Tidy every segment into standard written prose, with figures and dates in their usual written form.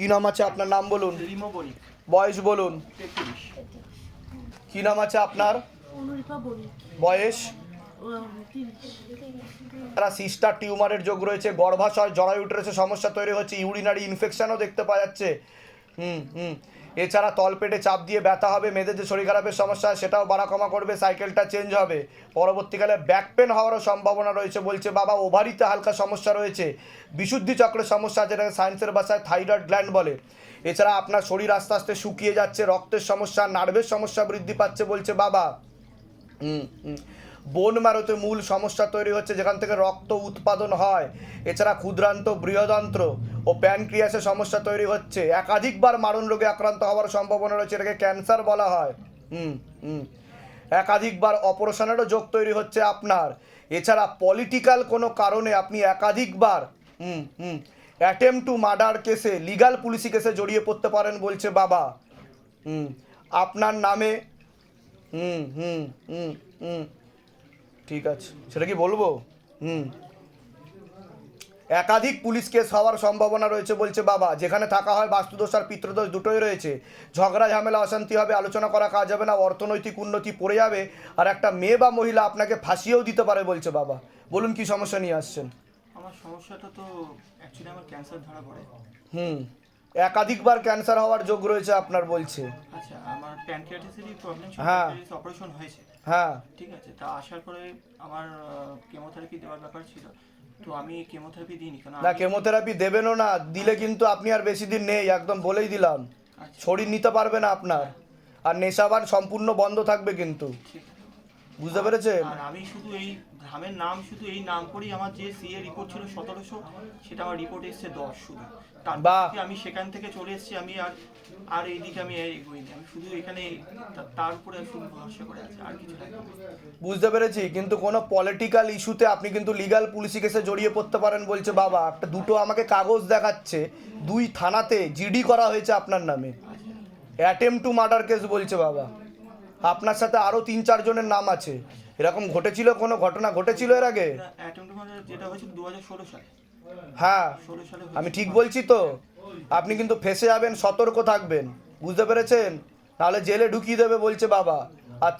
কি নাম আছে আপনার? নাম বলুন। রিমো বণিক। বয়স বলুন। 33। কি নাম আছে আপনার? অনুরূপা বণিক। বয়স? 30। তারা সিস্টার টিউমারের যোগ রয়েছে, গর্ভাশয় জরায়ু উটেরাসে সমস্যা তৈরি হচ্ছে, ইউরিনারি ইনফেকশনও দেখতে পাওয়া যাচ্ছে। এছাড়া তলপেটে চাপ দিয়ে ব্যথা হবে, মেয়েদের যে শরীর খারাপের সমস্যা সেটাও বাড়া কমা করবে, সাইকেলটা চেঞ্জ হবে, পরবর্তীকালে ব্যাক পেন হওয়ারও সম্ভাবনা রয়েছে বলছে বাবা। ওভারিতে হালকা সমস্যা রয়েছে, বিশুদ্ধি চক্রের সমস্যা, যেটাকে সায়েন্সের ভাষায় থাইরয়েড গ্ল্যান্ড বলে। এছাড়া আপনার শরীর আস্তে আস্তে শুকিয়ে যাচ্ছে, রক্তের সমস্যা, নার্ভের সমস্যা বৃদ্ধি পাচ্ছে বলছে বাবা। বোন ম্যারোতে মূল সমস্যা তৈরি হচ্ছে, যেখান থেকে রক্ত উৎপাদন হয়। এছাড়া ক্ষুদ্রান্ত, বৃহদন্ত্র ও প্যানক্রিয়াসের সমস্যা তৈরি হচ্ছে, একাধিকবার মারণ রোগে আক্রান্ত হওয়ার সম্ভাবনা রয়েছে, এটাকে ক্যান্সার বলা হয়। একাধিকবার অপারেশনেরও যোগ তৈরি হচ্ছে আপনার। এছাড়া পলিটিক্যাল কোনো কারণে আপনি একাধিকবার অ্যাটেম্প টু মার্ডার কেসে, লিগাল পুলিশি কেসে জড়িয়ে পড়তে পারেন বলছে বাবা। আপনার নামে হুম হুম হুম হুম ঠিক আছে, সেটা কি বলবো? একাধিক পুলিশ কেস হওয়ার সম্ভাবনা রয়েছে বলছে বাবা। যেখানে থাকা হয় বাস্তুদোষ আর পিতৃদোষ দুটোই রয়েছে। ঝগড়া ঝামেলা অশান্তি হবে, আলোচনা করা কাজ হবে না, অর্থনৈতিক উন্নতি পড়ে যাবে, আর একটা মেয়ে বা মহিলা আপনাকে ফাঁসিয়েও দিতে পারে বলছে বাবা। বলুন কি সমস্যা নিয়ে আসছেন? আমার সমস্যাটা তো অ্যাকচুয়ালি আমার ক্যান্সার ধরা পড়ে। একাধিকবার ক্যান্সার হওয়ার যোগ রয়েছে আপনার বলছে। আচ্ছা, আমার প্যানক্রিয়াটিসেরই প্রবলেম ছিল, হ্যাঁ। প্যানক্রিয়াটিস অপারেশন হয়েছে। হ্যাঁ। ঠিক আছে, তা আসার পরে আমার কেমোথেরাপি দেওয়ার ব্যাপার ছিল, তো আমি কেমোথেরাপি দিইনি কারণ না, কেমোথেরাপি দেবেনও না, দিলে কিন্তু আপনি আর বেশি দিন নেই, একদম বলেই দিলাম। আচ্ছা, শরীর নিতে পারবে না আপনার, আর নেশাবান সম্পূর্ণ বন্ধ থাকবে কিন্তু। ঠিক আছে। বুঝতে পেরেছেন? আর আমি শুধু এই ধামের নাম, শুধু এই নাম করেই আমার যে সিএ রিপোর্ট ছিল 1700, সেটা আমার রিপোর্ট এসেছে 10 শুধু। বাহ। তারপর আমি সেখান থেকে চলে এসেছি, আমি আর আর এইদিকে আমি এগোইনি, আমি শুধু এখানে তার উপরে শুধু ভরসা করে আছি, আর কিছু লাগে না। বুঝতে পেরেছি, কিন্তু কোনো পলিটিক্যাল ইস্যুতে আপনি কিন্তু লিগাল পুলিশি কেসে জড়িয়ে পড়তে পারেন বলছে বাবা। একটা দুটো আমাকে কাগজ দেখাচ্ছে, 2 থানাতে জিডি করা হয়েছে আপনার নামে, অ্যাটেম্প টু মার্ডার কেস বলছে বাবা। আপনার সাথে আরও 3-4 জনের নাম আছে। এরকম ঘটেছিল, কোনো ঘটনা ঘটেছিল এর আগে? অ্যাটেম্প টু মার্ডার যেটা হয়েছিল 2016 সালে। হ্যাঁ, 16 সালে আমি ঠিক বলছি তো? আপনি কিন্তু ফেসে যাবেন, সতর্ক থাকবেন, বুঝতে পেরেছেন? নাহলে জেলে ঢুকিয়ে দেবে বলছে বাবা। আর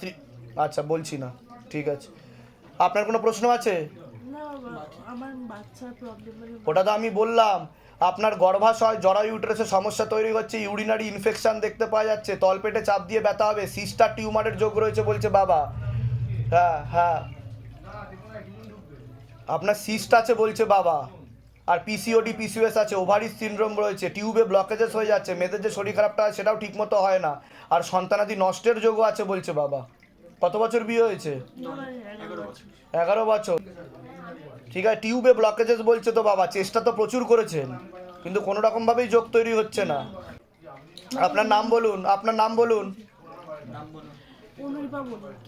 আচ্ছা বলছি না, ঠিক আছে। আপনার কোনো প্রশ্ন আছে? না বাবা, আমার বাচ্চার প্রবলেম ওটা তো আমি বললাম। আপনার গর্ভাশয় জরায়ু উটেরাসে সমস্যা তৈরি হচ্ছে, ইউরিনারি ইনফেকশন দেখতে পাওয়া যাচ্ছে, তলপেটে চাপ দিয়ে ব্যথা হবে, সিস্টার টিউমারের যোগ রয়েছে বলছে বাবা। হ্যাঁ হ্যাঁ, আপনার সিস্ট আছে বলছে বাবা, আর পিসিওডি পিসিওএস আছে, ওভারিস সিনড্রোম রয়েছে, টিউবে ব্লকেজেস হয়ে যাচ্ছে, মেয়েদের যে শরীর খারাপটা হয় সেটাও ঠিকমতো হয় না, আর সন্তানাদি নষ্টের যোগও আছে বলছে বাবা। কত বছর বিয়ে হয়েছে? 11 বছর। 11 বছর। ঠিক আছে, টিউবে ব্লকেজেস বলছে তো বাবা, চেষ্টা তো প্রচুর করেছেন, কিন্তু কোনো রকমভাবেই যোগ তৈরি হচ্ছে না। আপনার নাম বলুন, আপনার নাম বলুন। নাম বলুন। অনুরূপা বণিক।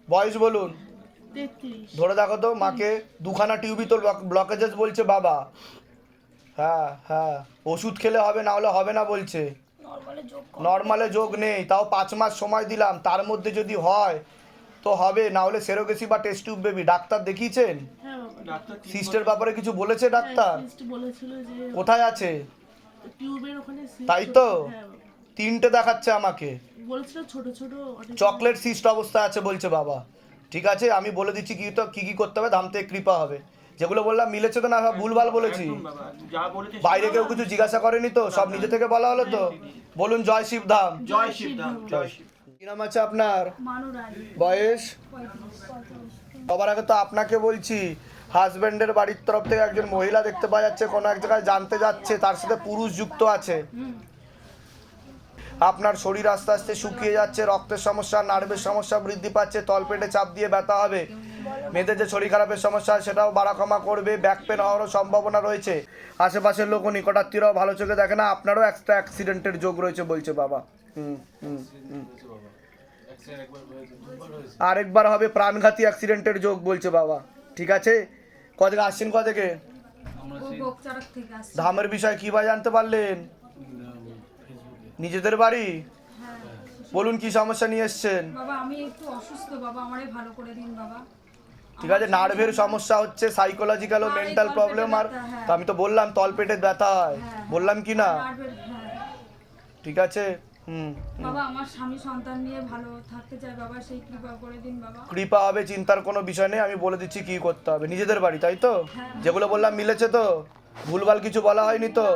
বয়স বলুন। 33। ধরে দেখো তো মাকে, 2খানা টিউবই তো ব্লকেজেস বলছে বাবা। হ্যাঁ হ্যাঁ, ওষুধ খেলে হবে, না হলে হবে না বলছে। নর্মালে যোগ নেই, তাও 5 মাস সময় দিলাম, তার মধ্যে যদি হয় তো হবে, না হলে সেরোগেসি বা টেস্ট টিউব বেবি। ডাক্তার দেখিয়েছেন? হ্যাঁ বাবা। ডাক্তার সিস্টের ব্যাপারে কিছু বলেছে ডাক্তার? সিস্ট বলেছিল যে কোথায় আছে? টিউবের ওখানে সিস্ট। তাই তো? হ্যাঁ বাবা। 3টে দেখাচ্ছে আমাকে। বলেছিল ছোট ছোট চকলেট সিস্ট অবস্থায় আছে বলছে বাবা। ঠিক আছে, আমি বলে দিচ্ছি কি কি করতে হবে, ধাম থেকে কৃপা হবে। যেগুলো বললাম মিলেছে তো না, সব ভুলভাল বলেছি? একদম বাবা, যা বলেছে বাইরে কেউ কিছু জিজ্ঞাসা করেনি তো? সব নিজে থেকে বলা হলো তো? বলুন জয় শিবধাম। জয় শিবধাম, জয় শিব। কি নাম আছে আপনার? মানু রানী। বয়স? 35। সবার আগে তো আপনাকে বলছি, হাজব্যান্ডের বাড়ির তরফ থেকে একজন মহিলা দেখতে পাওয়া যাচ্ছে, কোনো এক জায়গায় জানতে যাচ্ছে, তার সাথে পুরুষ যুক্ত আছে। আপনার শরীর আস্তে আস্তে শুকিয়ে যাচ্ছে, রক্তের সমস্যা, নার্ভের সমস্যা বৃদ্ধি পাচ্ছে, তলপেটে চাপ দিয়ে ব্যথা হবে, মেয়েদের যে শরীর খারাপের সমস্যা সেটাও বাড়া কমা করবে, ব্যাক পেন হওয়ারও সম্ভাবনা রয়েছে, আশেপাশের লোক ও নিকটাত্মীয়রাও ভালো চোখে দেখে না, আপনারও একটা অ্যাক্সিডেন্টের যোগ রয়েছে বলছে বাবা। আরেকবার হবে প্রাণঘাতী অ্যাক্সিডেন্টের যোগ বলছে বাবা। ঠিক আছে, কদিকে আসছেন, কদিকে ধামের বিষয় কি ভাই জানতে পারলেন? নিজেদের বাড়ি? বলুন কি সমস্যা নিয়ে এসছেন? বাবা আমি একটু অসুস্থ বাবা, আমারে ভালো করে দিন বাবা। ঠিক আছে, নার্ভের সমস্যা হচ্ছে, সাইকোলজিক্যাল ও আর এই মেন্টাল তলপেটে প্রবলেম, আর ব্যথা, হ্যাঁ। তো আমি তো বললাম তলপেটে ব্যথা হয়, হ্যাঁ। বললাম কি না? হ্যাঁ। ঠিক আছে, হুম। বাবা আমার স্বামী সন্তান নিয়ে ভালো থাকতে চায় বাবা, সেই কৃপা করে দিন বাবা। কৃপা হবে, চিন্তার কোনো বিষয় নেই, আমি বলে দিচ্ছি কি করতে হবে। নিজেদের বাড়ি তাই তো? হ্যাঁ। যেগুলো বললাম মিলেছে তো? ভুলভাল কিছু বলা হয়নি তো?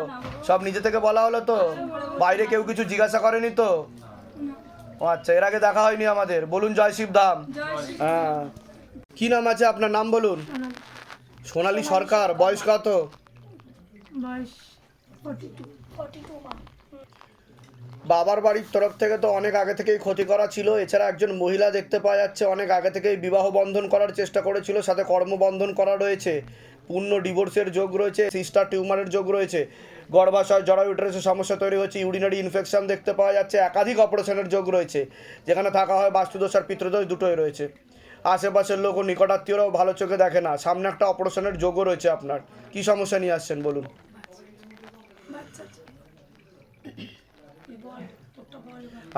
সব নিজে থেকে বলা হলো তো? বাইরে কেউ কিছু জিজ্ঞাসা করেনি তো? ও আচ্ছা, এর আগে দেখা হয়নি আমাদের। বলুন জয় শিবধাম। জয় শ্রী হ্যাঁ, কি নাম আছে আপনার? নাম বলুন। সোনালী সরকার। বয়স কত? বয়স 42 মা। বাবার বাড়ির তরফ থেকে তো অনেক আগে থেকেই ক্ষতি করা ছিল। এছাড়া একজন মহিলা দেখতে পাওয়া যাচ্ছে অনেক আগে থেকেই বিবাহ বন্ধন করার চেষ্টা করেছিল, সাথে কর্মবন্ধন করা রয়েছে, পূর্ণ ডিভোর্সের যোগ রয়েছে, সিস্টার টিউমারের যোগ রয়েছে, গর্ভাশয় জরায়ু ইউটেরাসের সমস্যা তৈরি হচ্ছে, ইউরিনারি ইনফেকশন দেখতে পাওয়া যাচ্ছে, একাধিক অপারেশনের যোগ রয়েছে, যেখানে থাকা হয় বাস্তুদোষ আর পিতৃদোষ দুটোই রয়েছে। আশেপাশের লোক ও নিকটাত্মীয়রাও ভালো চোখে দেখে না। সামনে একটা অপারেশনের যোগও রয়েছে আপনার। কি সমস্যা নিয়ে আসছেন বলুন?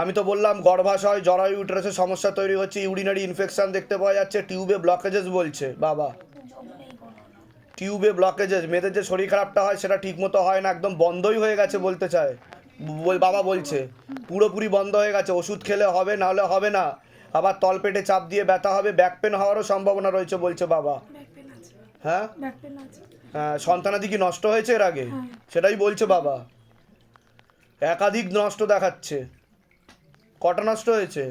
আমি তো বললাম গর্ভাশয় জরায়ু ইউটেরাসের সমস্যা তৈরি হচ্ছে, ইউরিনারি ইনফেকশন দেখতে পাওয়া যাচ্ছে, টিউবে ব্লকেজেস বলছে বাবা, টিউবে ব্লকেজেস। মেয়েদের যে শরীর খারাপটা হয় সেটা ঠিকমতো হয় না, একদম বন্ধই হয়ে গেছে বলতে চায়, বাবা বলছে পুরোপুরি বন্ধ হয়ে গেছে। ওষুধ খেলে হবে, না হলে হবে না। আবার তলপেটে চাপ দিয়ে ব্যথা হবে, ব্যাক পেন হওয়ারও সম্ভাবনা রয়েছে বলছে বাবা। হ্যাঁ, হ্যাঁ, সন্তানাদি কি নষ্ট হয়েছে এর আগে? সেটাই বলছে বাবা, একাধিক নষ্ট দেখাচ্ছে। কটা নষ্ট হয়েছে?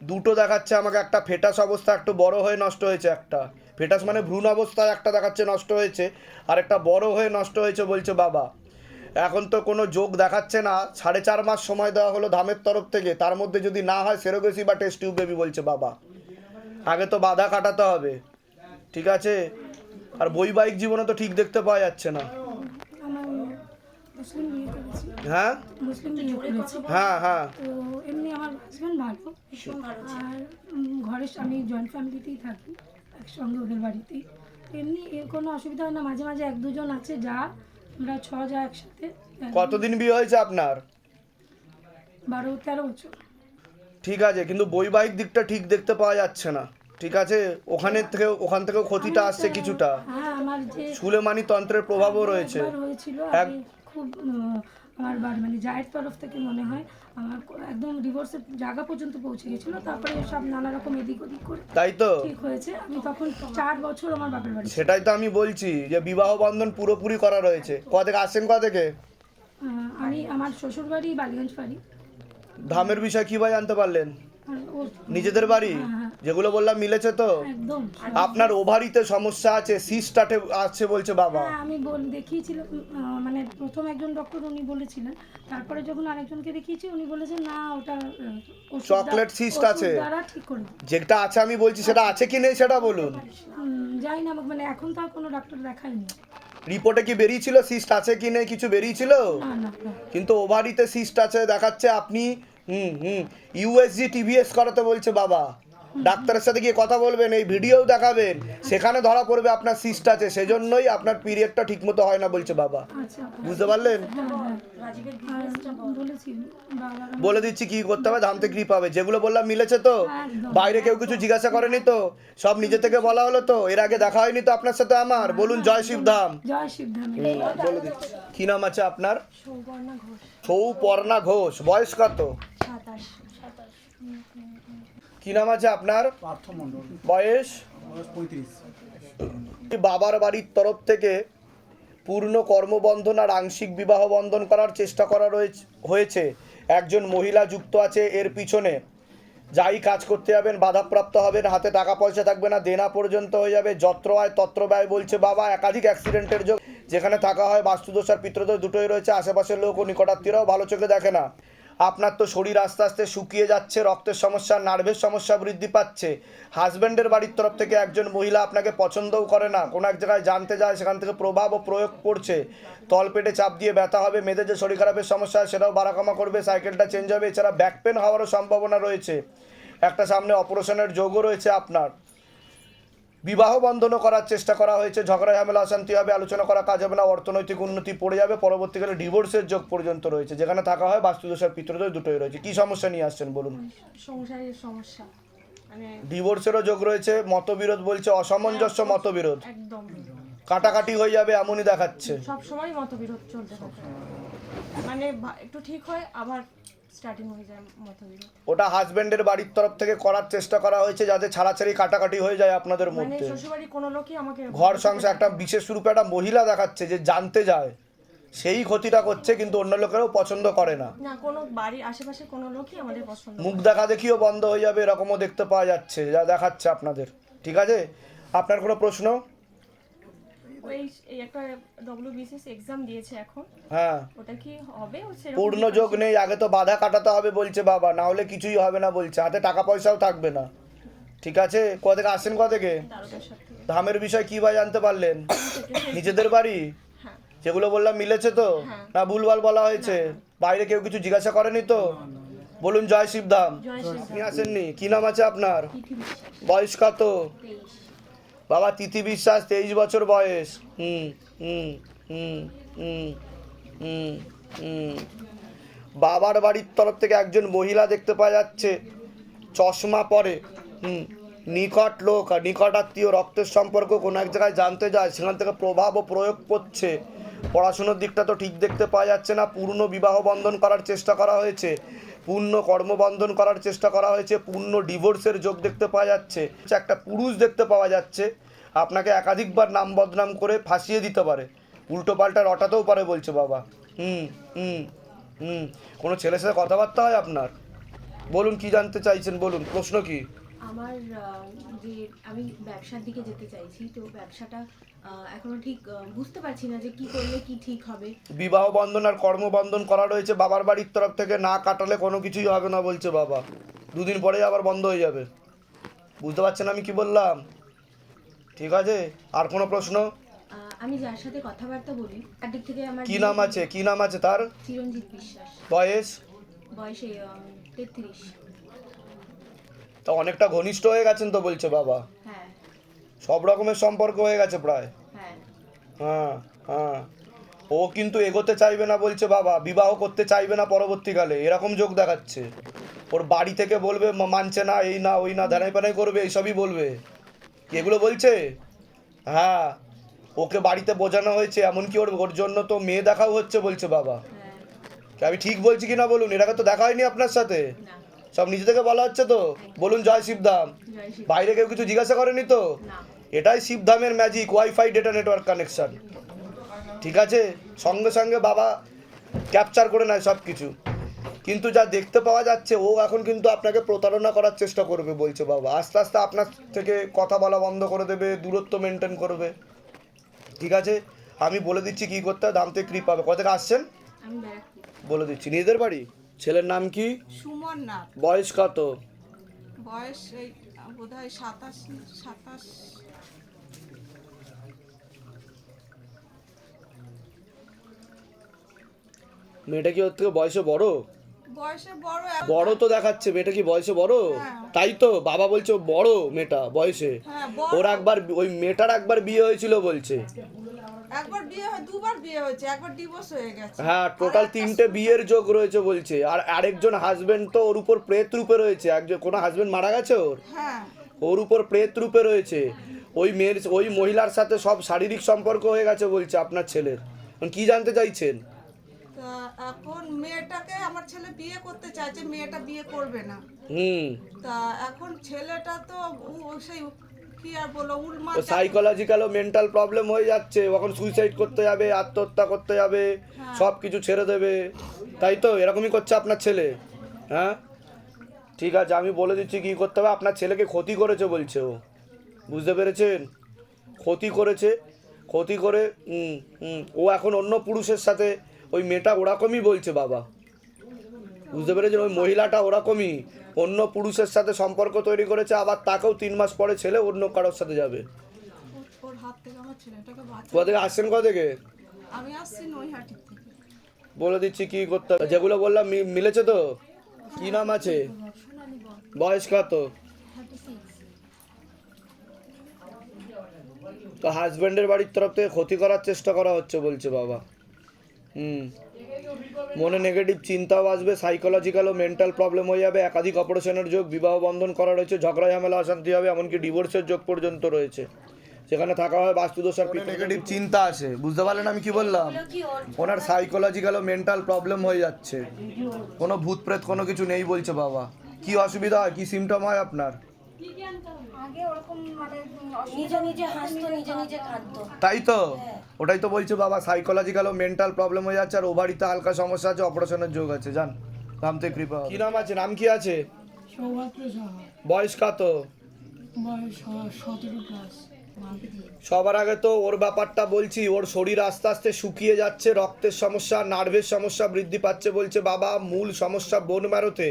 দুটো দেখাচ্ছে আমাকে, একটা ফেটাস অবস্থা একটু বড় হয়ে নষ্ট হয়েছে, একটা ফেটাস মানে ভ্রূণ অবস্থায় একটা দেখাচ্ছে নষ্ট হয়েছে, আর একটা বড় হয়ে নষ্ট হয়েছে বলছে বাবা। এখন তো কোনো যোগ দেখাচ্ছে না, 4.5 মাস সময় দেওয়া হলো ধামের তরফ থেকে, তার মধ্যে যদি না হয় সেরোগেসি বা টেস্ট টিউব বেবি বলছে বাবা। আগে তো বাধা কাটাতে হবে, ঠিক আছে? আর বৈবাহিক জীবনে তো ঠিক দেখতে পাওয়া যাচ্ছে না। আমার মুসলিম বিয়ে করেছি, হ্যাঁ মুসলিম বিয়ে করেছি। হ্যাঁ হ্যাঁ, তো এমনি আমার হাজব্যান্ড ভালো, আর ঘরে আমি জয়েন্ট ফ্যামিলিতেই থাকি, একসঙ্গে ওদের বাড়িতেই। তো এমনি এর কোনো অসুবিধা হয় না, মাঝে মাঝে 1-2 জন আছে যা, আমরা 6 যা একসাথে। কতদিন বিয়ে হয়েছে আপনার? 12-13 বছর। ঠিক আছে, কিন্তু বৈবাহিক দিকটা ঠিক দেখতে পাওয়া যাচ্ছে না, ঠিক আছে? ওখান থেকেও ক্ষতিটা আসছে কিছুটা। হ্যাঁ, আমার যে সুলেমানি তন্ত্রের প্রভাবও রয়েছে। একবার হয়েছিল, আমি খুব আমার মানে জায়ের তরফ থেকে মনে হয় আমার একদম ডিভোর্সের জায়গা পর্যন্ত পৌঁছে গেছিলো, তারপরে সব নানা রকম এদিক ওদিক করে তাই তো, ঠিক হয়েছে। আমি তখন 4 বছর আমার বাপের বাড়ি। সেটাই তো আমি বলছি যে বিবাহ বন্ধন পুরোপুরি করা রয়েছে। থেকে আসছেন থেকে? আমি আমার শ্বশুর বাড়ি বালিগঞ্জ বাড়ি। ধামের বিষয় কিভাবে জানতে পারলেন? আর নিজেদের বাড়ি? যেগুলো বললাম মিলেছে তো? একদম। আপনার ওভারিতে সমস্যা আছে, সিস্টাটে আছে বলছে বাবা। হ্যাঁ, আমি দেখিয়েছিলাম, মানে প্রথম একজন ডক্টর উনি বলেছিলেন, তারপরে যখন আরেকজনকে দেখিয়েছি উনি বলেছেন না ওটা ওষুধ চকলেট সিস্ট আছে, দ্বারা ঠিক করে দেবে। যেটা আছে আমি বলছি সেটা আছে কি নেই সেটা বলুন। জানি না, মানে এখন তো আর কোনো ডাক্তার দেখায়নি। রিপোর্টে কি বেরিয়েছিল সিস্ট আছে কি নেই? কিছু বেরিয়েছিল? না না না। কিন্তু ওভারিতে সিস্ট আছে দেখাচ্ছে। আপনি ইউএসজি টিভিএস করাতে বলছে বাবা। ডাক্তারের সাথে গিয়ে কথা বলবেন, এই ভিডিওও দেখাবেন, সেখানে ধরা পড়বে আপনার সিস্ট আছে, সেজন্যই আপনার পিরিয়ডটা ঠিকমতো হয় না বলছে বাবা। আচ্ছা, বুঝতে পারলেন? আর বলেছি বাবা, বলে দিচ্ছি কি করতে হবে, ধাম থেকে কৃপা হবে। যেগুলো বললাম মিলেছে তো? বাইরে কেউ কিছু জিজ্ঞাসা করেনি তো? সব নিজে থেকে বলা হলো তো? এর আগে দেখা হয়নি তো আপনার সাথে আমার? বলুন জয় শিবধাম। জয় শিবধাম। বলে দিচ্ছি। কি নাম আছে আপনার? সৌবর্ণা ঘোষ। সৌপর্ণা ঘোষ। বয়স কত? 27। কি নাম আছে আপনার? পার্থ মণ্ডল, বয়স? বয়স 35। বাবার বাড়ির তরফ থেকে পূর্ণ কর্মবন্ধন আর আংশিক বিবাহ বন্ধন করার চেষ্টা করা হয়েছে। একজন মহিলা যুক্ত আছে এর পিছনে। যাই কাজ করতে যাবেন বাধাপ্রাপ্ত হবেন, হাতে টাকা পয়সা থাকবে না, দেনা পর্যন্ত হয়ে যাবে, যত্র আয় তত্র ব্যয় বলছে বাবা। একাধিক অ্যাক্সিডেন্টের যোগ, যেখানে থাকা হয় বাস্তুদোষ আর পিতৃদোষ দুটোই রয়েছে। আশেপাশের লোক ও নিকটাত্মীয়রাও ভালো চোখে দেখে না। আপনার তো শরীর আস্তে আস্তে শুকিয়ে যাচ্ছে, রক্তের সমস্যা, নার্ভের সমস্যা বৃদ্ধি পাচ্ছে। হাজব্যান্ডের বাড়ির তরফ থেকে একজন মহিলা আপনাকে পছন্দও করে না, কোনো এক জায়গায় জানতে যায়, সেখান থেকে প্রভাব ও প্রয়োগ পড়ছে। তলপেটে চাপ দিয়ে ব্যথা হবে, মেয়েদের যে শরীর খারাপের সমস্যা সেটাও বাড়াকমা করবে, সাইকেলটা চেঞ্জ হবে। এছাড়া ব্যাক পেন হওয়ারও সম্ভাবনা রয়েছে। একটা সামনে অপারেশনের যোগও রয়েছে আপনার। বিবাহ বন্ধনও করার চেষ্টা করা হয়েছে, ঝগড়া ঝামেলা অশান্তি হবে, আলোচনা করা কাজ হবে না, অর্থনৈতিক উন্নতি পড়ে যাবে, পরবর্তীকালে ডিভোর্সের যোগ পর্যন্ত রয়েছে, যেখানে থাকা হয় বাস্তুদোষ আর পিতৃদোষ দুটোই রয়েছে। কি সমস্যা নিয়ে আসছেন বলুন? সংসারের সমস্যা, মানে ডিভোর্সেরও যোগ রয়েছে, মতবিরোধ বলছে, অসামঞ্জস্য মতবিরোধ, একদম কাটাকাটি হয়ে যাবে এমনই দেখাচ্ছে। সব সময় মতবিরোধ চলতে থাকে, মানে একটু ঠিক হয় আবার স্টার্টিং হয়ে যায় মতবিরোধ। ওটা হাজবেন্ডের বাড়ির তরফ থেকে করার চেষ্টা করা হয়েছে যাতে ছাড়াছাড়ি কাটাকাটি হয়ে যায় আপনাদের মানে মধ্যে। শ্বশুরবাড়ি কোনো লোকই আমাকে ঘর সংসার একটা বিশেষ রূপে একটা মহিলা দেখাচ্ছে যে জানতে যায়, সেই ক্ষতিটা করছে, কিন্তু অন্য লোকেরাও পছন্দ করে না। না, কোনো বাড়ির আশেপাশে কোনো লোকই আমাদের পছন্দ মুখ দেখা দেখিও বন্ধ হয়ে যাবে এরকমও দেখতে পাওয়া যাচ্ছে, যা দেখাচ্ছে আপনাদের। ঠিক আছে, আপনার কোনো প্রশ্ন? ওই এই একটা ডব্লিউবিসিএস এক্সাম দিয়েছে এখন, হ্যাঁ, ওটা কি হবে? ও সেরকম পূর্ণ যোগ নেই, আগে তো বাধা কাটাতে হবে বলছে বাবা, না হলে কিছুই হবে না বলছে, হাতে টাকা পয়সাও থাকবে না। ঠিক আছে, কোথা থেকে আসেন, কোথা থেকে? তারকের সাথে। ধামের বিষয় কি বা জানতে পারলেন? নিজেদের বাড়ি? হ্যাঁ যেগুলো বললাম মিলেছে তো, হ্যাঁ। না ভুলভাল বলা হয়েছে? বাইরে কেউ কিছু জিজ্ঞাসা করেনি তো? বলুন জয় শিবধাম। জয় শ্রী আপনি আসেননি? কি নাম আছে আপনার? তিথি বিশ্বাস। বয়স কত? 23। বাবা তিথি বিশ্বাস, 23 বছর বয়স। হুম হুম হুম হুম হুম হুম। বাবার বাড়ির তরফ থেকে একজন মহিলা দেখতে পাওয়া যাচ্ছে, চশমা পরে, নিকট লোক আর নিকট আত্মীয়, রক্তের সম্পর্ক কোনো এক জায়গায় জানতে যায়, সেখান থেকে প্রভাব ও প্রয়োগ করছে। পড়াশুনোর দিকটা তো ঠিক দেখতে পাওয়া যাচ্ছে না। পূর্ণ বিবাহ বন্ধন করার চেষ্টা করা হয়েছে, পূর্ণ কর্মবন্ধন করার চেষ্টা করা হয়েছে, পূর্ণ ডিভোর্সের যোগ দেখতে পাওয়া যাচ্ছে। একটা পুরুষ দেখতে পাওয়া যাচ্ছে আপনাকে একাধিকবার নাম বদনাম করে ফাঁসিয়ে দিতে পারে, উল্টো পাল্টা রটাতেও পারে বলছে বাবা। হুম হুম হুম। কোনো ছেলের সাথে কথাবার্তা হয় আপনার? বলুন কি জানতে চাইছেন, বলুন, প্রশ্ন কি? আমার যে আমি ব্যবসার দিকে যেতে চাইছি, তো ব্যবসাটা এখনো ঠিক বুঝতে পারছি না যে কি করলে কি ঠিক হবে। বিবাহ বন্ধন আর কর্মবন্ধন করা রয়েছে বাবার বাড়ির তরফ থেকে, না কাটালে কোনো কিছুই হবে না বলছে বাবা, দুদিন পরেই আবার বন্ধ হয়ে যাবে। বুঝতে পারছেন আমি কি বললাম? ঠিক আছে, আর কোনো প্রশ্ন? আমি যার সাথে কথাবার্তা বলি তার দিক থেকে আমার কি নাম আছে, কি নাম আছে তার? চিরঞ্জিত বিশ্বাস। বয়স? বয়সে 33। তা অনেকটা ঘনিষ্ঠ হয়ে গেছেন তো বলছে বাবা, হ্যাঁ সব রকমের সম্পর্ক হয়ে গেছে প্রায়। হ্যাঁ। হ্যাঁ হ্যাঁ। ও কিন্তু এগোতে চাইবে না বলছে বাবা, বিবাহ করতে চাইবে না পরবর্তীকালে, এরকম যোগ দেখাচ্ছে। ওর বাড়ি থেকে বলবে মানছে না, এই না ওই না, ধ্যানাই প্যানাই করবে, এইসবই বলবে। কি এগুলো বলছে? হ্যাঁ, ওকে বাড়িতে বোঝানো হয়েছে, এমনকি ওর জন্য তো মেয়ে দেখাও হচ্ছে বলছে বাবা। হ্যাঁ। কি আমি ঠিক বলছি কি না বলুন? এর আগে তো দেখা হয়নি আপনার সাথে, না। সব নিজে থেকে বলা হচ্ছে তো। বলুন জয় শিবধাম। জয় শ্রী। বাইরে কেউ কিছু জিজ্ঞাসা করেনি তো? না। এটাই শিবধামের magic, wifi data network connection. ঠিক আছে, সঙ্গে সঙ্গে বাবা ক্যাপচার করে নেয় সব কিছু। কিন্তু যা দেখতে পাওয়া যাচ্ছে, ও এখন কিন্তু আপনাকে প্রতারণা করার চেষ্টা করবে বলছে বাবা। আস্তে আস্তে আপনার থেকে কথা বলা বন্ধ করে দেবে, দূরত্ব মেনটেন করবে। ঠিক আছে, আমি বলে দিচ্ছি কি করতে হবে, দাম থেকে কৃপ পাবে। কোথা থেকে আসছেন আমি ব্যারাকপুর। বলে দিচ্ছি। নিজেদের বাড়ি? ছেলের নাম কি? সুমন নাথ। বয়স কত? বয়স এই বোধহয় 27। মেয়েটা কি ওর থেকে বয়সে বড়? বয়সে বড় বড় তো দেখাচ্ছে, মেয়েটা কি বয়সে বড়? হ্যাঁ। তাই তো বাবা বলছে ও বড় মেয়েটা বয়সে। হ্যাঁ বড়। ওর একবার ওই মেয়েটার একবার বিয়ে হয়েছিল বলছে। একবার বিয়ে হয়, দুবার বিয়ে হয়েছে, একবার ডিভোর্স হয়ে গেছে। হ্যাঁ, টোটাল 3টে বিয়ের যোগ রয়েছে বলছে। আর আরেকজন হাজবেন্ড তো ওর উপর প্রেত রূপে রয়েছে, একজন কোনো হাজবেন্ড মারা গেছে ওর, হ্যাঁ। ওর উপর প্রেত রূপে রয়েছে। ওই মেয়ের ওই মহিলার সাথে সব শারীরিক সম্পর্ক হয়ে গেছে বলছে আপনার ছেলের। এখন কি জানতে চাইছেন? তা এখন মেয়েটাকে আমার ছেলে বিয়ে করতে চাইছে, মেয়েটা বিয়ে করবে না। হুম। তা এখন ছেলেটা তো সেই কি আর বলো উলমার ও সাইকোলজিক্যাল ও মেন্টাল প্রবলেম হয়ে যাচ্ছে, এখন সুইসাইড করতে যাবে, আত্মহত্যা করতে যাবে, সব কিছু ছেড়ে দেবে। তাই তো এরকমই করছে আপনার ছেলে? হ্যাঁ, ঠিক আছে, আমি বলে দিচ্ছি কী করতে হবে। আপনার ছেলেকে ক্ষতি করেছে বলছে ও, বুঝতে পেরেছেন? ক্ষতি করেছে, ক্ষতি করে ও এখন অন্য পুরুষের সাথে, ওই মেয়েটা ওরকমই বলছে বাবা, বুঝতে পেরেছেন? ওই মহিলাটা ওরকমই অন্য পুরুষের সাথে সম্পর্ক তৈরি করেছে, আবার তাকেও 3 মাস পরে ছেলে অন্য কারোর সাথে যাবে। ওর হাত থেকে আমার ছেলেটাকে বাঁচা। কোথা থেকে আসছেন, কোথা থেকে? আমি আসছি নৈহাটি থেকে। বলে দিচ্ছি কি করতে হবে। যেগুলো বললাম মিলেছে তো? কি নাম আছে? বয়স কত? 36। তো হাজব্যান্ডের বাড়ির তরফ থেকে ক্ষতি করার চেষ্টা করা হচ্ছে বলছে বাবা। মনে নেগেটিভ চিন্তাও আসবে, সাইকোলজিক্যাল ও মেন্টাল প্রবলেম হয়ে যাবে, একাধিক অপারেশনের যোগ, বিবাহ বন্ধন করা রয়েছে, ঝগড়া ঝামেলা অশান্তি হবে, এমনকি ডিভোর্সের যোগ পর্যন্ত রয়েছে। সেখানে থাকা হয় বাস্তুদোষ আর নেগেটিভ চিন্তা আসে, বুঝতে পারলেন আমি কি বললাম? ওনার সাইকোলজিক্যাল ও মেন্টাল প্রবলেম হয়ে যাচ্ছে, কোনো ভূত প্রেত কোনো কিছু নেই বলছে বাবা। কি অসুবিধা হয়, কি সিমটম হয় আপনার? আগে ওরকম মানে নিজে নিজে হাসতো, নিজে নিজে কাঁদতো। তাই তো, ওটাই তো বলছে বাবা, সাইকোলজিক্যাল ও মেন্টাল প্রবলেম হয়ে যাচ্ছে, আর ওভারিতে হালকা সমস্যা আছে, অপারেশনের যোগ আছে। জান নাম থেকে কৃপা। কি নাম আছে, নাম কি আছে? সৌভাগ্য সাহা, বয়স কত? বয়স 17+। সবার আগে তো ওর ব্যাপারটা বলছি, ওর শরীর আস্তে আস্তে শুকিয়ে যাচ্ছে, রক্তের সমস্যা, নার্ভের সমস্যা বৃদ্ধি পাচ্ছে বলছে বাবা। মূল সমস্যা বোন ম্যারোতে,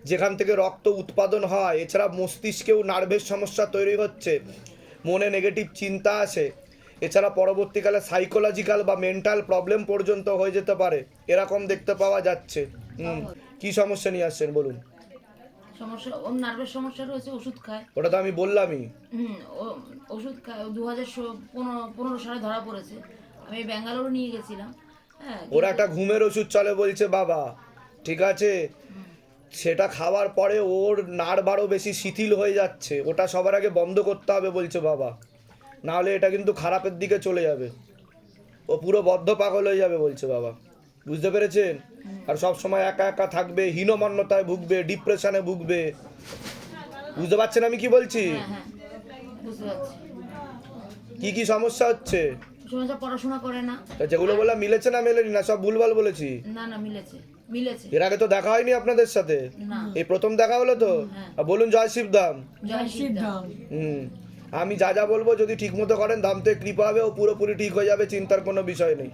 যেখান থেকে রক্ত উৎপাদন হয়। এছাড়া মস্তিষ্কেও নার্ভের সমস্যা তৈরি হচ্ছে, মনে নেগেটিভ চিন্তা আসে। এছাড়া পরবর্তীকালে সাইকোলজিক্যাল বা মেন্টাল প্রবলেম পর্যন্ত হয়ে যেতে পারে, এরকম দেখতে পাওয়া যাচ্ছে। কি সমস্যা নিয়ে আসছেন বলুন? সমস্যা, ওর নার্ভের সমস্যা রয়েছে, ওষুধ খায়। ওটা তো আমি বললামই। ও ওষুধ খায়, 2015 সালে ধরা পড়েছে। আমি ব্যাঙ্গালোর নিয়ে গেছিলাম। হ্যাঁ, ওর একটা ঘুমের ওষুধ চলে বলছে বাবা, ঠিক আছে? সেটা খাওয়ার পরে ওর নার্ভ আরও বেশি শিথিল হয়ে যাচ্ছে, ওটা সবার আগে বন্ধ করতে হবে বলছে বাবা, নাহলে এটা কিন্তু খারাপের দিকে চলে যাবে, ও পুরো বদ্ধ পাগল হয়ে যাবে বলছে বাবা, বুঝতে পেরেছেন? আর সব সময় একা একা থাকবে, হীনমন্যতায় ভুগবে, ডিপ্রেশনে ভুগবে, বুঝতে পারছেন আমি কি বলছি? হ্যাঁ বুঝতে পারছি। কি কি সমস্যা হচ্ছে? সমস্যা, পড়াশোনা করে না। তা যেগুলো বললাম মিলেছে না মেলেনি? না সব ভুলভাল বলেছি? না না, মিলেছে মিলেছে। এর আগে তো দেখা হয়নি আপনাদের সাথে, না। এই প্রথম দেখা হলো তো? আর বলুন জয় শিবধাম। জয় সিদ্ধাম। আমি যা যা বলবো যদি ঠিক মতো করেন, দাম থেকে কৃপা হবে, ও পুরোপুরি ঠিক হয়ে যাবে, চিন্তার কোনো বিষয় নেই,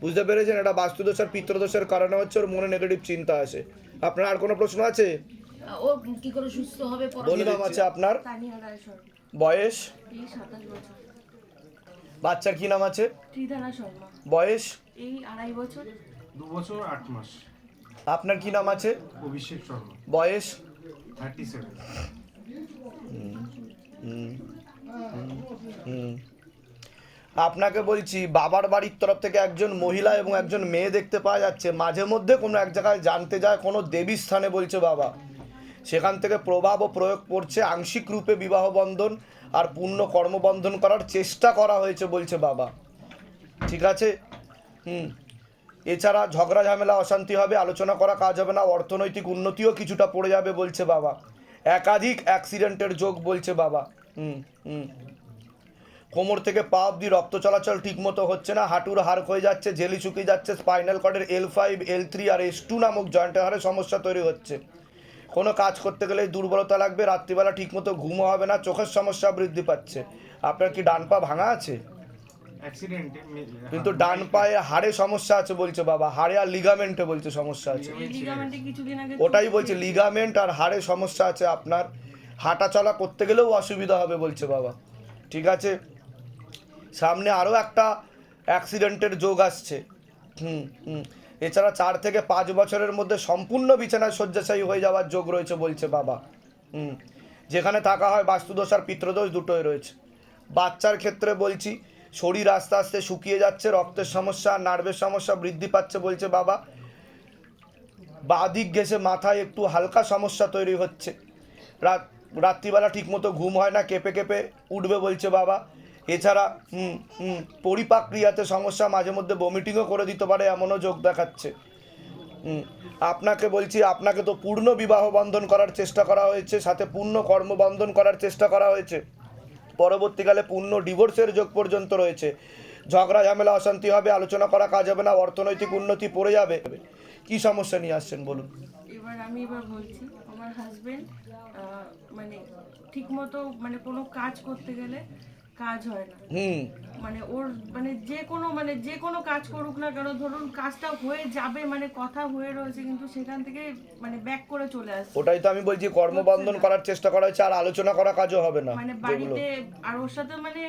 বুঝতে পেরেছেন? এটা বাস্তুদোষ আর পিতৃদোষের কারণে হচ্ছে ওর মনে নেগেটিভ চিন্তা আসে। আপনার আর কোনো প্রশ্ন আছে? ও কি করে সুস্থ হবে? বলুন। নাম আছে আপনার? তানিয়া রায় শর্মা, বয়স? এই 27 বছর। বাচ্চার কি নাম আছে? ত্রিধারা শর্মা, বয়স? এই 2.5 বছর। 2 বছর 8 মাস। আপনার কি নাম আছে? অভিষেক শর্মা, বয়স? 37। আপনাকে বলছি, বাবার বাড়ির তরফ থেকে একজন মহিলা এবং একজন মেয়ে দেখতে পাওয়া যাচ্ছে, মাঝে মধ্যে কোনো এক জায়গায় জানতে যায় কোনো দেবী স্থানে বলছে বাবা, সেখান থেকে প্রভাব ও প্রয়োগ পড়ছে, আংশিক রূপে বিবাহ বন্ধন আর পূর্ণ কর্মবন্ধন করার চেষ্টা করা হয়েছে বলছে বাবা, ঠিক আছে? এছাড়া ঝগড়া ঝামেলা অশান্তি হবে, আলোচনা করা কাজ হবে না, অর্থনৈতিক উন্নতিও কিছুটা পড়ে যাবে বলছে বাবা, একাধিক অ্যাক্সিডেন্টের যোগ বলছে বাবা। কোমর থেকে পা অবধি রক্ত চলাচল ঠিকমতো হচ্ছে না, হাঁটুর হাড় হয়ে যাচ্ছে, ঝেলি শুকিয়ে যাচ্ছে, স্পাইনাল কর্ডের L5, L3 আর S2 নামক জয়েন্টের হাড়ে সমস্যা তৈরি হচ্ছে, কোনো কাজ করতে গেলে দুর্বলতা লাগবে, রাত্রিবেলা ঠিকমতো ঘুমও হবে না, চোখের সমস্যা বৃদ্ধি পাচ্ছে। আপনার কি ডান পা ভাঙা আছে? অ্যাক্সিডেন্টে কিন্তু ডান পায়ে হাড়ে সমস্যা আছে বলছে বাবা, হাড়ে আর লিগামেন্টে বলছে সমস্যা আছে। এই লিগামেন্টে কিছুদিন আগে ওটাই বলছে, লিগামেন্ট আর হাড়ে সমস্যা আছে আপনার, হাঁটা চলা করতে গেলেও অসুবিধা হবে বলছে বাবা, ঠিক আছে? সামনে আরও একটা অ্যাক্সিডেন্টের যোগ আসছে। এছাড়া 4 থেকে 5 বছরের মধ্যে সম্পূর্ণ বিছানায় শয্যাশায়ী হয়ে যাওয়ার যোগ রয়েছে বলছে বাবা। যেখানে থাকা হয় বাস্তুদোষ আর পিতৃদোষ দুটোই রয়েছে। বাচ্চার ক্ষেত্রে বলছি, শরীর আস্তে আস্তে শুকিয়ে যাচ্ছে, রক্তের সমস্যা, নার্ভের সমস্যা বৃদ্ধি পাচ্ছে বলছে বাবা, বাঁ দিক ঘেঁষে মাথায় একটু হালকা সমস্যা তৈরি হচ্ছে, রাত্রিবেলা ঠিকমতো ঘুম হয় না, কেঁপে কেঁপে উঠবে বলছে বাবা। এছাড়া পরিপাক ক্রিয়াতে সমস্যা, মাঝে মধ্যে বমিটিংও করে দিতে পারে, এমনও যোগ দেখাচ্ছে। আপনাকে বলছি, আপনাকে তো পূর্ণ বিবাহ বন্ধন করার চেষ্টা করা হয়েছে, সাথে পূর্ণ কর্মবন্ধন করার চেষ্টা করা হয়েছে, পরবর্তীকালে পূর্ণ ডিভোর্সের যোগ পর্যন্ত রয়েছে, ঝগড়া ঝামেলা অশান্তি হবে, আলোচনা করা কাজ হবে না, অর্থনৈতিক উন্নতি পড়ে যাবে। কি সমস্যা নিয়ে আসছেন বলুন? এবার বলছি, আমার হাজবেন্ড মানে ঠিকমতো মানে কোনো কাজ করতে গেলে কাজ হয় না, মানে ওর মানে যে কোনো কাজ করুক না কেন, ধরুন কাজটা হয়ে যাবে, মানে কথা হয়ে রয়েছে, কিন্তু সেখান থেকে মানে ব্যাক করে চলে আসছে। ওটাই তো আমি বলছি, কর্মবন্ধন করার চেষ্টা করা হয়েছে, আর আলোচনা করা কাজও হবে না মানে বাড়িতে, আর ওর সাথে মানে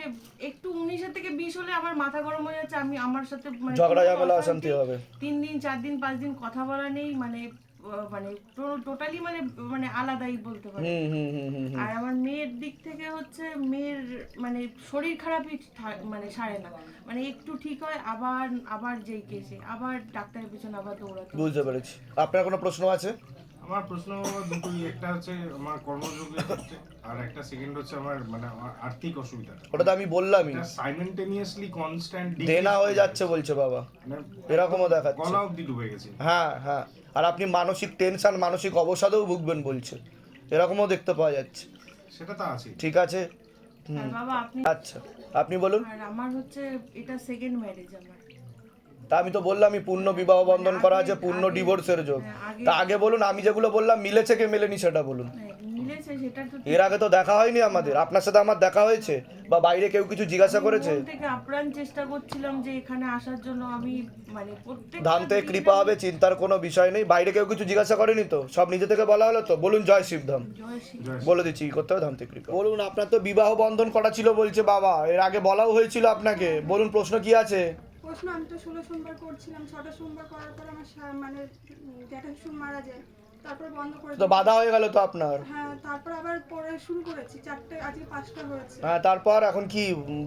একটু 19 থেকে 20 হলে আমার মাথা গরম হয়ে যাচ্ছে, আমার সাথে মানে ঝগড়া ঝামেলা অশান্তি হবে, 3 দিন 4 দিন 5 দিন কথা বলা নেই, মানে মানে টোটালি মানে মানে আলাদাই বলতে পারি। আর আমার মেয়ের দিক থেকে হচ্ছে মেয়ের মানে শরীর খারাপই মানে সারে না, মানে একটু ঠিক হয় আবার আবার যেই কেসে আবার ডাক্তারের পিছনে আবার দৌড়াতে। বুঝতে পেরেছি। আপনার কোনো প্রশ্ন আছে? আমার প্রশ্ন দুটোই, একটা হচ্ছে আমার কর্মযোগের ক্ষেত্রে, আর একটা সেকেন্ড হচ্ছে আমার মানে আমার আর্থিক অসুবিধাটা। ওটা তো আমি বললামই, সাইমেন্টেনিয়াসলি কনস্ট্যান্ট দেনা হয়ে যাচ্ছে বলছে বাবা, এরকমও দেখাচ্ছে। গলা অবধি ডুবে গেছে। হ্যাঁ হ্যাঁ, আর আপনি মানসিক টেনশন মানসিক অবসাদেও ভুগবেন বলছে, এরকমও দেখতে পাওয়া যাচ্ছে। সেটা তো আছে। ঠিক আছে, আর বাবা আপনি, আচ্ছা আপনি বলুন। আর আমার হচ্ছে এটা সেকেন্ড ম্যারেজ আমার। তা আমি তো বললামই পূর্ণ বিবাহ বন্ধন করা আছে, পূর্ণ ডিভোর্সের যোগ। তা আগে বলুন, আমি যেগুলো বললাম মিলেছে কি মেলেনি সেটা বলুন। হ্যাঁ, মিলেছে সেটা তো এর আগে তো দেখা হয়নি আমাদের, আপনার সাথে আমার দেখা হয়েছে বা বাইরে কেউ কিছু জিজ্ঞাসা করেছে? মন থেকে আপ্রাণ চেষ্টা করছিলাম যে এখানে আসার জন্য, আমি মানে প্রত্যেক ধান থেকে কৃপা হবে, চিন্তার কোনো বিষয় নেই। বাইরে কেউ কিছু জিজ্ঞাসা করেনি তো, সব নিজে থেকে বলা হলো তো? বলুন জয় শিবধাম, বলে দিচ্ছি কি করতে হবে ধান থেকে কৃপা। বলুন, আপনার তো বিবাহ বন্ধন করা ছিল বলছে বাবা, এর আগে বলাও হয়েছিল আপনাকে, বলুন প্রশ্ন কি আছে? প্রশ্ন, আমি তো 16 সোমবার করছিলাম, 6টা সোমবার করার পর আমার মানে জ্যাঠা শ্বশুর মারা যায়, তারপর বন্ধ করে তো বাধা হয়ে গেল তো আপনার। হ্যাঁ, তারপর আবার পরে শুরু করেছি, 4টে আজকে 5টা হয়েছে। হ্যাঁ, তারপর এখন কি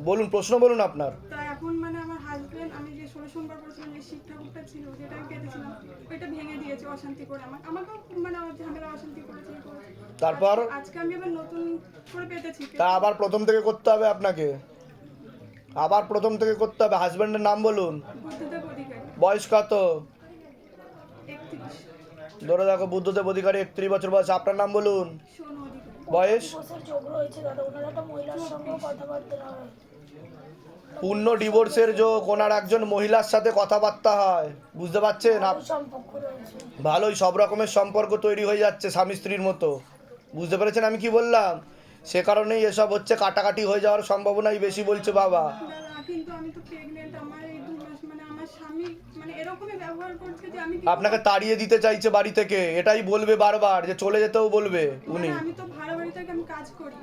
বলুন, প্রশ্ন বলুন আপনার। তাই এখন মানে আমার হাজবেন্ড, আমি যে 16 সোমবার করেছিলাম, যে শিব ঠাকুরটা ছিল যেটা আমি পেতেছিলাম, ওইটা ভেঙে দিয়েছে অশান্তি করে, আমাকেও মানে আমার ঝামেলা অশান্তি করেছে। তারপর আজকে আমি আবার নতুন করে পেতেছি। তা আবার প্রথম থেকে করতে হবে আপনাকে, আবার প্রথম থেকে করতে হবে। হাজবেন্ডের নাম বলুন। বুদ্ধদেব অধিকারী। বয়স কত? 31। ধরে দেখো, বুদ্ধদেব অধিকারী 31 বছর বয়স। আপনার নাম বলুন। সোনু অধিকারী। বয়স? বছর যোগ রয়েছে দাদা, ওনার একটা মহিলার সঙ্গেও কথাবার্তা হয়। পূর্ণ ডিভোর্সের যোগ, ওনার একজন মহিলার সাথে কথাবার্তা হয়, বুঝতে পারছেন? সম্পর্ক রয়েছে। ভালোই সব রকমের সম্পর্ক তৈরি হয়ে যাচ্ছে স্বামী স্ত্রীর মতো, বুঝতে পেরেছেন আমি কি বললাম? সে কারণেই এসব হচ্ছে, কাটাকাটি হয়ে যাওয়ার সম্ভাবনাই বেশি বলছে বাবা। দাদা, কিন্তু আমি তো প্রেগনেন্ট, আমার এই 2 মাস মানে আমার স্বামী মানে এরকমই ব্যবহার করছে যে আমি আপনাকে তাড়িয়ে দিতে চাইছে বাড়ি থেকে, এটাই বলবে বারবার, যে চলে যেতেও বলবে উনি। আমি তো ভাড়া বাড়ি থেকে আমি কাজ করি,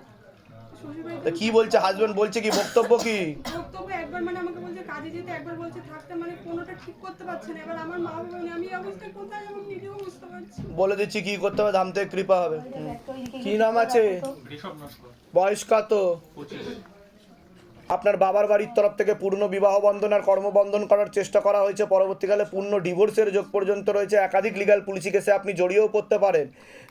শ্বশুর বাড়িতে। তা কি বলছে হাজবেন্ড, বলছে কি বক্তব্য কি? বক্তব্য একবার মানে আমাকে বলছে কাজে যেতে, একবার বলছে থাকতে, মানে কোনোটা ঠিক করতে পারছে না। এবার আমার মা বাবা আমি এই অবস্থায় কোথায় আমি নিজেও বুঝতে পারছি। বলে দিচ্ছি কি করতে হবে, ধাম থেকে কৃপা হবে। কি নাম আছে? বয়স কত? আপনার বাবার বাড়ির তরফ থেকে পূর্ণ বিবাহ বন্ধন আর কর্মবন্ধন করার চেষ্টা করা হয়েছে, পরবর্তীকালে পূর্ণ ডিভোর্সের যোগ পর্যন্ত রয়েছে। একাধিক লিগ্যাল পুলিশি কেসে আপনি জড়িয়েও পড়তে পারেন,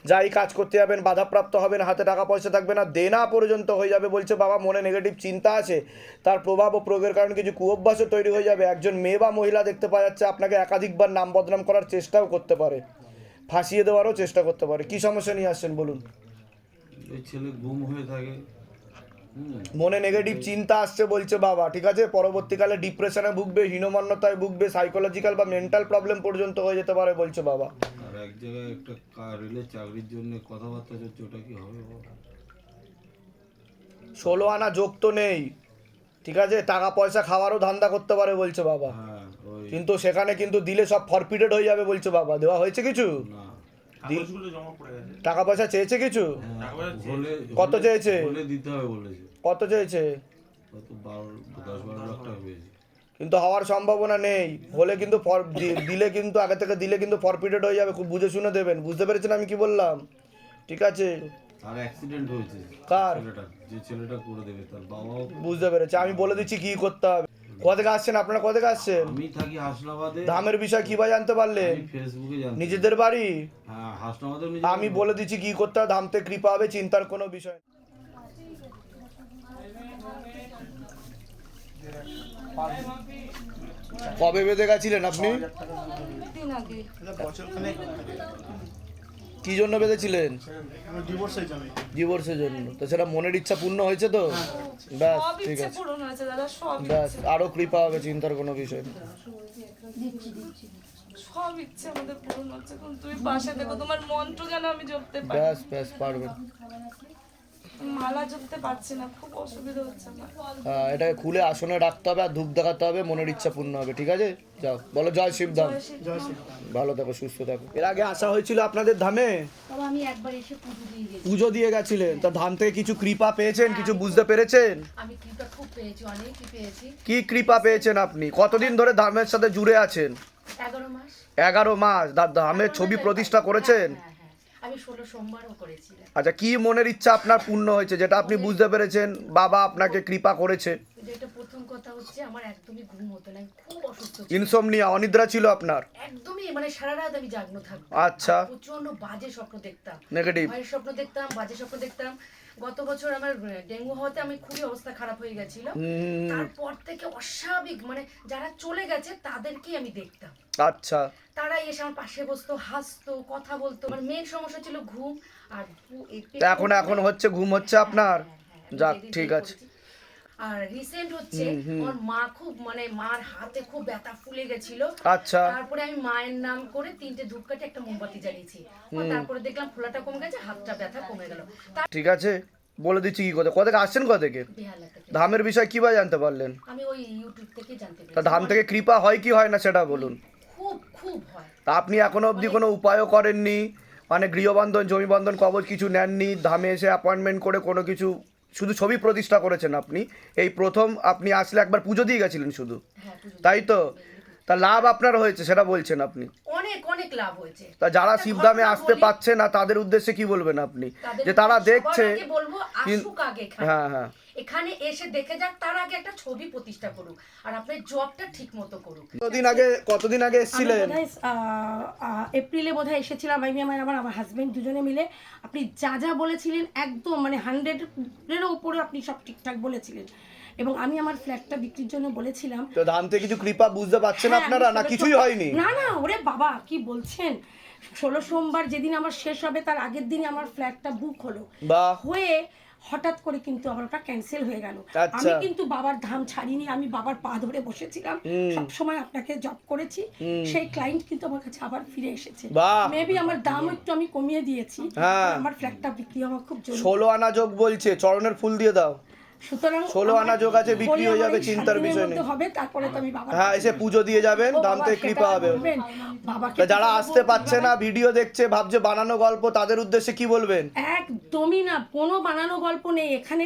যাই কাজ করতে যাবেন বাধাপ্রাপ্ত হবেন, হাতে টাকা পয়সা থাকবে না, দেনা পর্যন্ত হয়ে যাবে বলছে বাবা। মনে নেগেটিভ চিন্তা আছে, তার প্রভাব ও প্রয়োগের কারণে কিছু কুঅভ্যাসও তৈরি হয়ে যাবে। একজন মেয়ে বা মহিলা দেখতে পাওয়া যাচ্ছে আপনাকে একাধিকবার নাম বদনাম করার চেষ্টাও করতে পারে, ফাঁসিয়ে দেওয়ারও চেষ্টা করতে পারে। কি সমস্যা নিয়ে আসছেন বলুন? এই ছেলে গুম হয়ে থাকে, মনে নেগেটিভ চিন্তা আসছে বলছে বাবা, ঠিক আছে? পরবর্তীকালে ডিপ্রেশনে ভুগবে, হীনমন্যতায় ভুগবে, সাইকোলজিক্যাল বা মেন্টাল প্রবলেম পর্যন্ত হয়ে যেতে পারে বলছে বাবা। আর এক জায়গায় একটা রেলের চাকরির জন্য কথাবার্তা চলছে, ওটা কি হবে বাবা? 16 আনা যোগ তো নেই, ঠিক আছে? টাকা পয়সা খাওয়ারও ধান্দা করতে পারে বলছে বাবা, হ্যাঁ ওই কিন্তু সেখানে কিন্তু দিলে সব ফরফিটেড হয়ে যাবে বলছে বাবা। দেওয়া হয়েছে কিছু? না টাকা পয়সা চেয়েছে কিছু? হলে কত চেয়েছে? হলে দিতে হবে বলেছে। কত চেয়েছে? কত 10-12 লাখ টাকা পেয়েছে। কিন্তু হওয়ার সম্ভাবনা নেই, হলে কিন্তু দিলে কিন্তু আগে থেকে দিলে কিন্তু ফরফিটেড হয়ে যাবে, খুব বুঝে শুনে দেবেন, বুঝতে পেরেছেন আমি কি বললাম? ঠিক আছে? আর অ্যাক্সিডেন্ট হয়েছে কার? ছেলেটা, যে ছেলেটা করে দেবে তার বাবাও। বুঝতে পেরেছি, আমি বলে দিচ্ছি কি করতে হবে। কোথা থেকে আসছেন আপনারা, কোথা থেকে আসছেন? আমি থাকি হাসনাবাদে। ধামের বিষয় কিভাবে জানতে পারলেন? আমি ফেসবুকে জানতে। নিজেদের বাড়ি? হ্যাঁ, হাসনাবাদে আমি বলে দিচ্ছি কি করতে হবে, ধাম থেকে কৃপা হবে, চিন্তার কোনো বিষয় নেই। কবে বেঁধে গেছিলেন আপনি? কি জন্য বেঁধেছিলেন? ডিভোর্সের জন্য। তো সেটা মনের ইচ্ছা পূর্ণ হয়েছে তো? ব্যাস, ঠিক আছে, ব্যাস, আরো কৃপা হবে, চিন্তার কোনো বিষয় নেই। সব ইচ্ছে আমাদের পূরণ হচ্ছে, তুমি পাশে দেখো, তোমার মন্ত্র যেন আমি জপতে পারি। ব্যাস ব্যাস, পারবেন। মালা জপতে পারছি না, খুব অসুবিধা হচ্ছে আমার। এটাকে খুলে আসনে রাখতে হবে আর ধূপ দেখাতে হবে, মনের ইচ্ছা পূর্ণ হবে, ঠিক আছে? যাও, বলো জয় শিবধাম। ভালো থাকো, সুস্থ থাকো। এর আগে আসা হয়েছিল আপনাদের ধামে? বাবা আমি একবার এসে পুজো দিয়ে গেছি। পুজো দিয়ে গেছিলেন, তা ধাম থেকে কিছু কৃপা পেয়েছেন, কিছু বুঝতে পেরেছেন? আমি কৃপা খুব পেয়েছি, অনেকই পেয়েছি। কি কৃপা পেয়েছেন আপনি? কতদিন ধরে ধামের সাথে জুড়ে আছেন? 11 মাস। 11 মাস ধামের ছবি প্রতিষ্ঠা করেছেন? হ্যাঁ, আমি 16 সোমবারও করেছিলাম। আচ্ছা, কি মনের ইচ্ছা আপনার পূর্ণ হয়েছে যেটা আপনি বুঝতে পেরেছেন বাবা আপনাকে কৃপা করেছে? যেটা প্রথম কথা হচ্ছে, আমার একদমই ঘুম হতো না, আমি খুব অসুস্থ ছিলাম। ইনসোমনিয়া, অনিদ্রা ছিল আপনার? একদমই মানে সারা রাত আমি জাগ্ন থাকতাম। আচ্ছা। আর প্রচন্ড বাজে স্বপ্ন দেখতাম, নেগেটিভ। ভয়ের স্বপ্ন দেখতাম, বাজে স্বপ্ন দেখতাম। গত বছর আমার ডেঙ্গু হওয়াতে আমি খুবই অবস্থা খারাপ হয়ে গেছিল। তারপর থেকে অস্বাভাবিক মানে যারা চলে গেছে তাদেরকেই আমি দেখতাম। আচ্ছা। তারা এসে আমার পাশে বসতো, হাসতো, কথা বলতো। আমার মেন সমস্যা ছিল ঘুম আর তা এখন হচ্ছে, ঘুম হচ্ছে আপনার? যাক, ঠিক আছে। আর রিসেন্ট হচ্ছে আমার মা খুব মানে মার হাতে খুব ব্যথা ফুলে গেছিল। আচ্ছা। তারপরে আমি মায়ের নাম করে 3টে ধূপকাঠি একটা মোমবাতি জ্বালিয়েছি। তারপরে দেখলাম ফোলাটা কমে গেছে, হাতটা ব্যথা কমে গেল। ঠিক আছে, বলে দিচ্ছি কি কথা। কোথা থেকে আসছেন, কোথা থেকে? বেহালা থেকে। ধামের বিষয় কিভাবে জানতে পারলেন? আমি ওই ইউটিউব থেকে জানতে তা পেরেছি। ধাম থেকে কৃপা হয় কি হয় না সেটা বলুন। খুব খুব হয়। তা আপনি এখনো অবধি কোনো উপায়ও করেননি, মানে গৃহবন্ধন, জমি বন্ধন, কবজ কিছু নেননি, ধামে এসে অ্যাপয়েন্টমেন্ট করে কোনো কিছু, শুধু ছবি প্রতিষ্ঠা করেছেন আপনি। এই প্রথম আপনি আসলে একবার পুজো দিয়ে গেছিলেন শুধু, হ্যাঁ, পুজো তাই তো? তা লাভ আপনার হয়েছে সেটা বলছেন আপনি? অনেক অনেক লাভ হয়েছে। তা যারা একটা শিবধামে ঘটনা আসতে বলি, পারছে না তাদের উদ্দেশ্যে কি বলবেন আপনি, তাদের যে তারা সবার দেখছে? আগে বলবো আসুক আগে এখানে। হ্যাঁ হ্যাঁ। এখানে এসে দেখে যাক, তার আগে একটা ছবি প্রতিষ্ঠা করুক আর আপনার জবটা ঠিক মতো করুক। কতদিন আগে এসেছিলেন? এপ্রিলে বোধহয় এসেছিলাম আমি আমার হাজবেন্ড দুজনে মিলে। আপনি যা যা বলেছিলেন একদম মানে 100-এর উপরে আপনি সব ঠিকঠাক বলেছিলেন। এবং আমি আমার ফ্ল্যাটটা বিক্রির জন্য বলেছিলাম। তো ধাম থেকে কিছু কৃপা বুঝতে পারছেন হ্যাঁ, আপনারা, না কিছুই হয়নি? না না, ওরে বাবা কি বলছেন, 16 সোমবার যেদিন আমার শেষ হবে তার আগের দিনই আমার ফ্ল্যাটটা বুক হলো। বাহ। হয়ে হঠাৎ করে কিন্তু আমার ওটা ক্যান্সেল হয়ে গেল। আচ্ছা। আমি কিন্তু বাবার ধাম ছাড়িনি, আমি বাবার পা ধরে বসেছিলাম, সব সময় আপনাকে জব করেছি। সেই ক্লায়েন্ট কিন্তু আমার কাছে আবার ফিরে এসেছে। বাহ। মেবি আমার দাম একটু আমি কমিয়ে দিয়েছি। হ্যাঁ। আমার ফ্ল্যাটটা বিক্রি হওয়া খুব জরুরি। 16 আনা যোগ বলছে, চরণের ফুল দিয়ে দাও। সুতরাং 16 আনা যোগ আছে, বিক্রি হয়ে যাবে, চিন্তার বিষয় নেই। হবে তারপরে তো আমি বাবা, হ্যাঁ, এসে পুজো দিয়ে যাবেন, দাম থেকে কৃপা হবে। বাবাকে তা যারা আসতে পারছে না, ভিডিও দেখছে, ভাবছে বানানো গল্প, তাদের উদ্দেশ্যে কি বলবেন? একদমই না, কোনো বানানো গল্প নেই এখানে।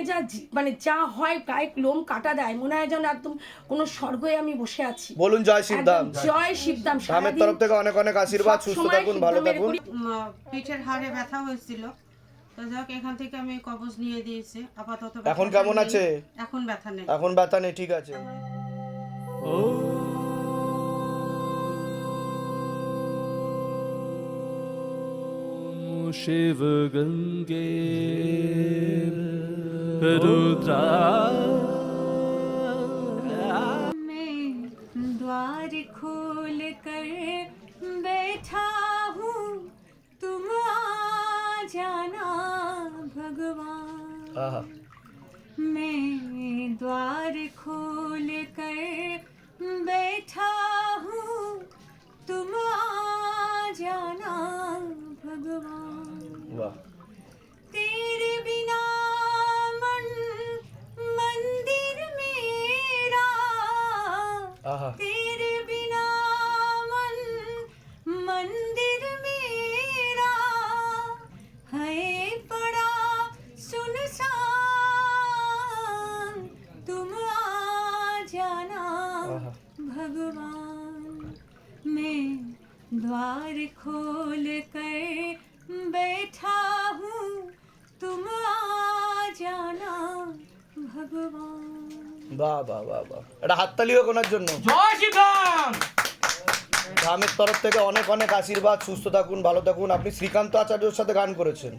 মানে যা হয় গায়ে লোম কাটা দেয়, মনে হয় যেন একদম কোনো স্বর্গে আমি বসে আছি। বলুন জয় শিবধাম। জয় শিবধাম। ধামের তরফ থেকে অনেক অনেক আশীর্বাদ, সুস্থ থাকুন, ভালো থাকুন। পিঠের হাড়ে ব্যথা হয়েছিল, তো যাক এখান থেকে আমি কবজ নিয়ে দিয়েছি। আপাতত এখন কেমন আছে? এখন ব্যথা নেই। এখন ব্যথা নেই, ঠিক আছে। शिव गंगे रुद्रा मैं द्वार खोल कर बैठा हूँ, तुम आ जाना भगवान। आहा। मैं द्वार खोल कर बैठा हूँ, तुम आ जाना भगवान। वाह। तेरे बिना मंदिर मेरा, आहा। तेरे बिना मंदिर मेरा है पड़ा सुनसान, तुम आ जाना भगवान। मैं द्वार खोल कर बैठा हूँ, तुम आ जाना भगवान। বাহ বাহ বাহ বাহ, এটা হাততালি হোক ওনার জন্য। জয় শ্রীরাম। ধামের তরফ থেকে অনেক অনেক আশীর্বাদ, সুস্থ থাকুন, ভালো থাকুন। আপনি শ্রীকান্ত আচার্যর সাথে গান করেছেন?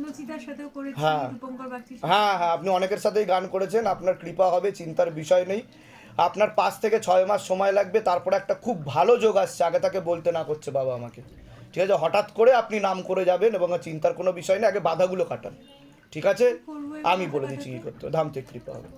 নচিতার সাথেও করেছি, হ্যাঁ। রূপঙ্কর বাগচির হ্যাঁ হ্যাঁ, আপনি অনেকের সাথেই গান করেছেন। আপনার কৃপা হবে, চিন্তার বিষয় নেই। আপনার 5 থেকে 6 মাস সময় লাগবে, তারপরে একটা খুব ভালো যোগ আসছে, আগে তাকে বলতে না করছে বাবা আমাকে। ঠিক আছে, হঠাৎ করে আপনি নাম করে যাবেন এবং চিন্তার কোনো বিষয় নেই, আগে বাধাগুলো কাটান। ঠিক আছে, আমি বলে দিচ্ছি কী করতে, ধাম থেকে কৃপা হবে।